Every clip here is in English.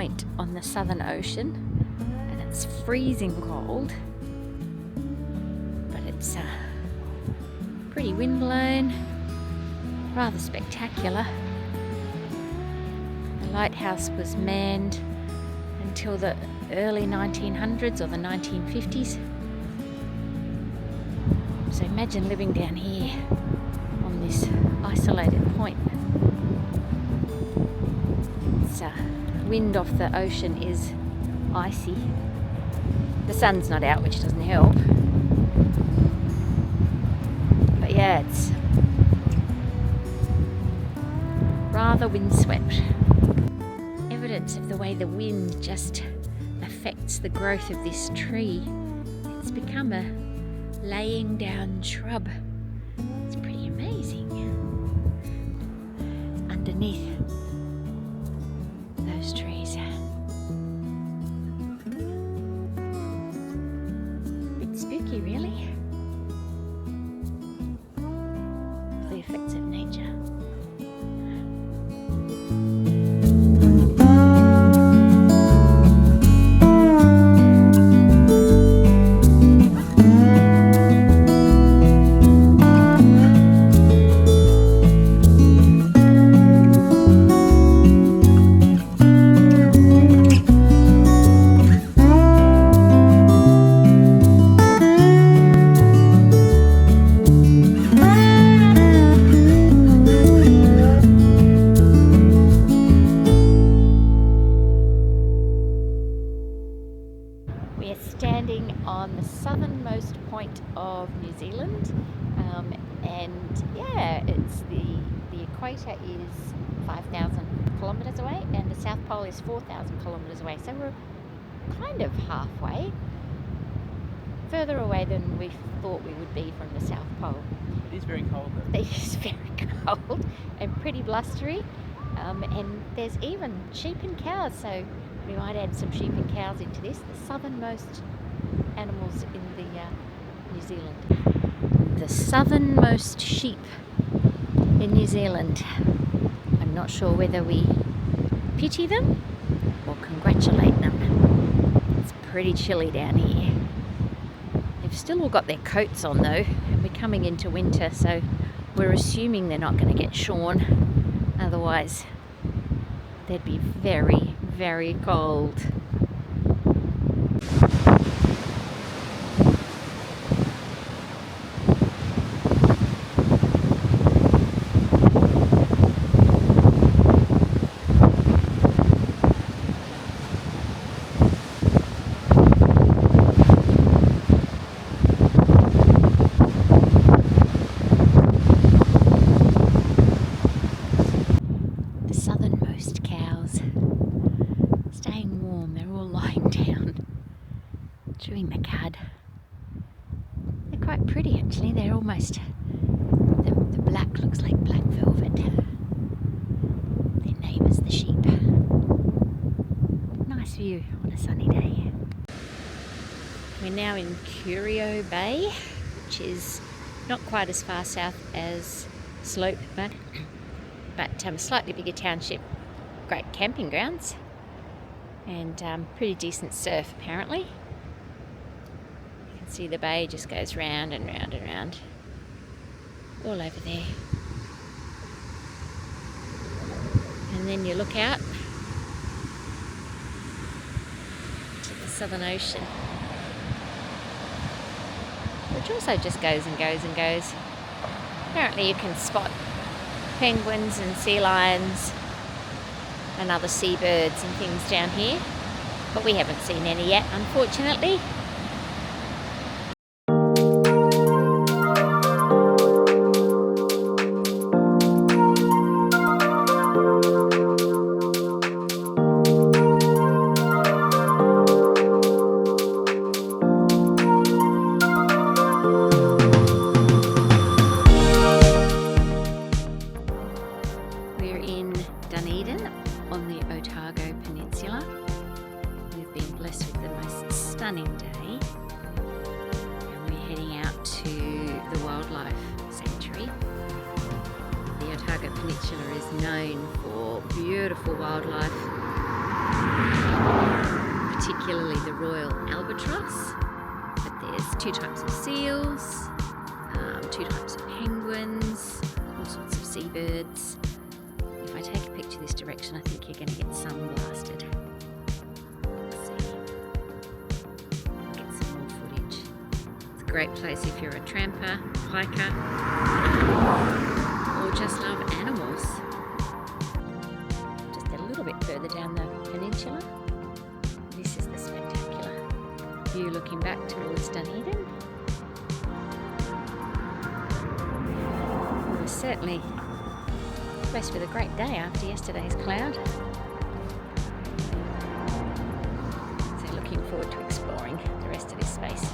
point on the Southern Ocean, and it's freezing cold, but it's pretty windblown, rather spectacular. The lighthouse was manned until the early 1900s or the 1950s. So imagine living down here on this isolated point. It's wind off the ocean is icy. The sun's not out, which doesn't help. But yeah, it's rather windswept. Evidence of the way the wind just affects the growth of this tree. It's become a laying down shrub. It's pretty amazing. It's underneath those trees. Bit spooky, really. The effects of nature. We are standing on the southernmost point of New Zealand, and yeah, it's the equator is 5,000 kilometres away, and the South Pole is 4,000 kilometres away. So we're kind of halfway, further away than we thought we would be from the South Pole. It is very cold though. It is very cold and pretty blustery, and there's even sheep and cows. So we might add some sheep and cows into this, the southernmost animals in the New Zealand. The southernmost sheep in New Zealand. I'm not sure whether we pity them or congratulate them. It's pretty chilly down here. They've still all got their coats on though, and we're coming into winter, so we're assuming they're not going to get shorn. Otherwise, they'd be very, very cold. The southernmost cows. Staying warm, they're all lying down, chewing the cud. They're quite pretty actually, they're almost, the black looks like black velvet. Their name is the sheep. Nice view on a sunny day. We're now in Curio Bay, which is not quite as far south as Slope, but slightly bigger township. Great camping grounds. And pretty decent surf apparently. You can see the bay just goes round and round and round all over there. And then you look out to the Southern Ocean, which also just goes and goes and goes. Apparently you can spot penguins and sea lions and other seabirds and things down here, but we haven't seen any yet, unfortunately. We're in Dunedin on the Otago Peninsula. We've been blessed with the most stunning day, and we're heading out to the wildlife sanctuary. The Otago Peninsula is known for beautiful wildlife, particularly the royal albatross. But there's 2 types of seals, 2 types of penguins, all sorts of seabirds. If I take a picture this direction, I think you're going to get sunblasted. Let's see. Get some more footage. It's a great place if you're a tramper, hiker, or just love animals. Just a little bit further down the peninsula, this is the spectacular view looking back towards Dunedin. It was certainly blessed with a great day after yesterday's cloud. So looking forward to exploring the rest of this space.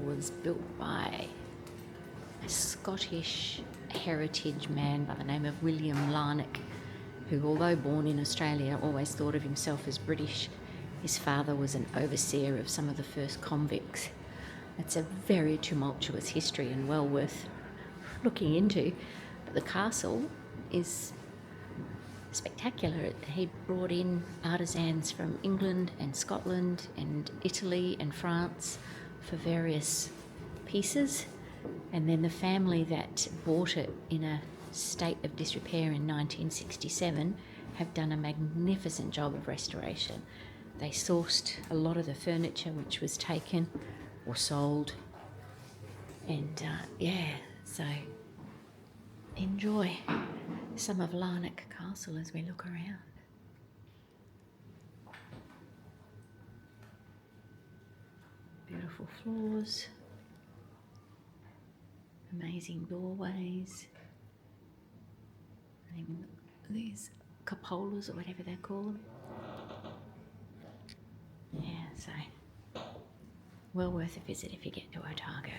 Was built by a Scottish heritage man by the name of William Larnock, who, although born in Australia, always thought of himself as British. His father was an overseer of some of the first convicts. It's a very tumultuous history and well worth looking into. But the castle is spectacular. He brought in artisans from England and Scotland and Italy and France for various pieces, and then the family that bought it in a state of disrepair in 1967 have done a magnificent job of restoration. They sourced a lot of the furniture which was taken or sold, and so enjoy some of Larnock Castle as we look around. Beautiful floors, amazing doorways, and even these cupolas or whatever they call them. Yeah, so well worth a visit if you get to Otago.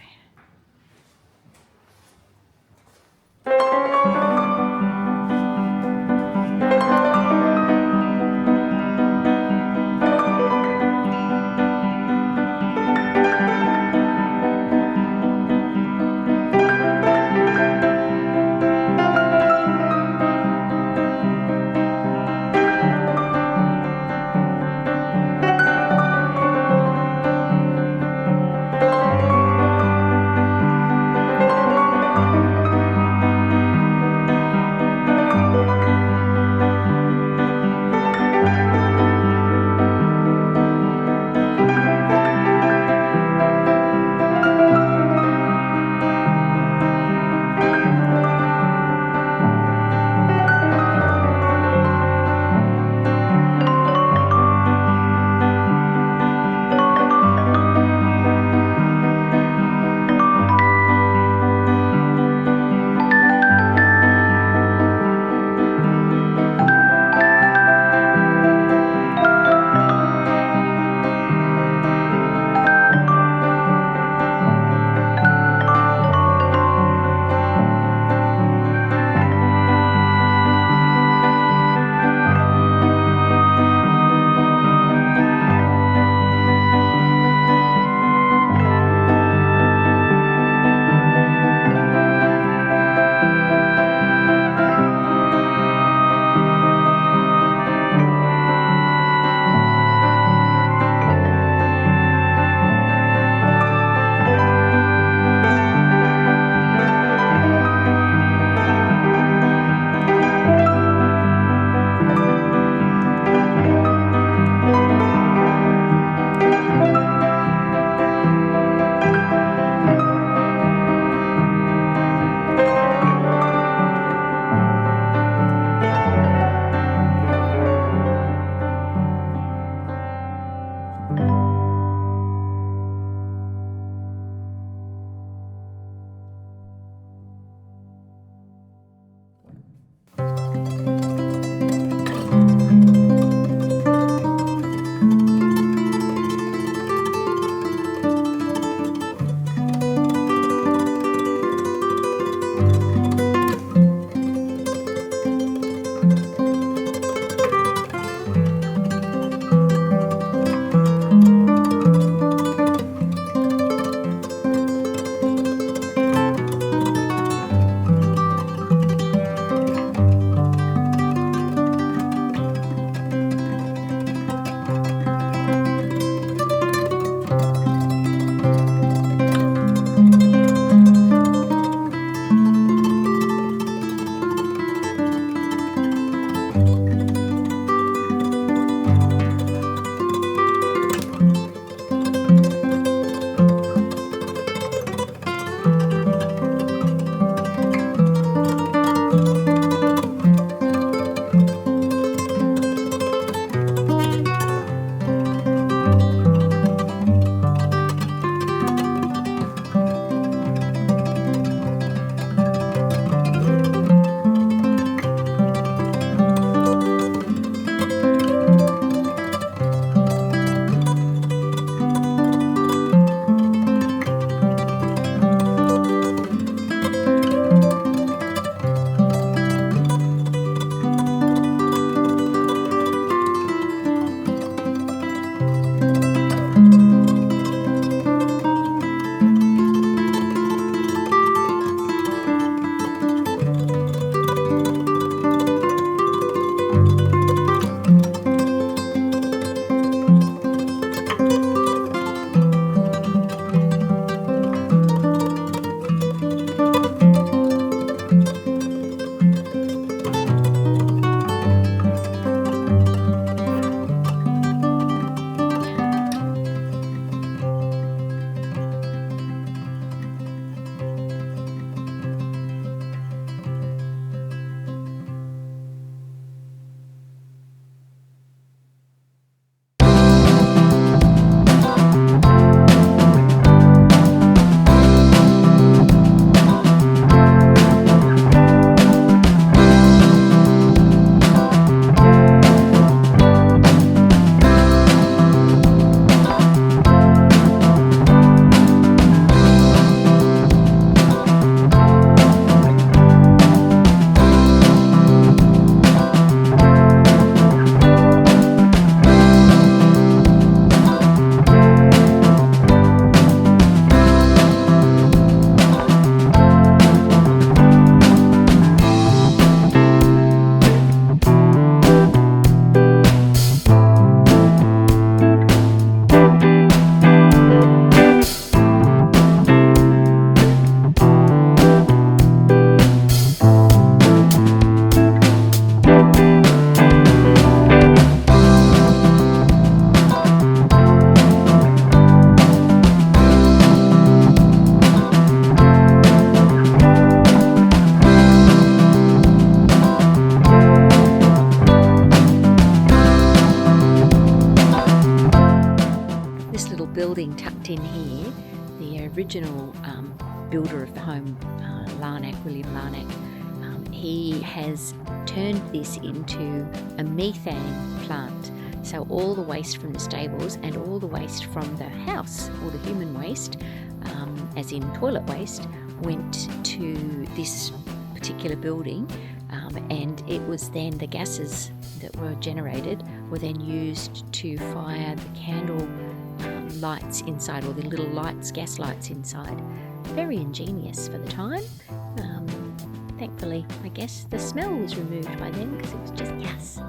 fact in here, the original builder of the home, William Larnack, he has turned this into a methane plant. So all the waste from the stables and all the waste from the house, all the human waste, as in toilet waste, went to this particular building, and it was then the gases that were generated were then used to fire the candle lights inside, or the little lights, gas lights inside. Very ingenious for the time. Thankfully, I guess the smell was removed by then because it was just gas.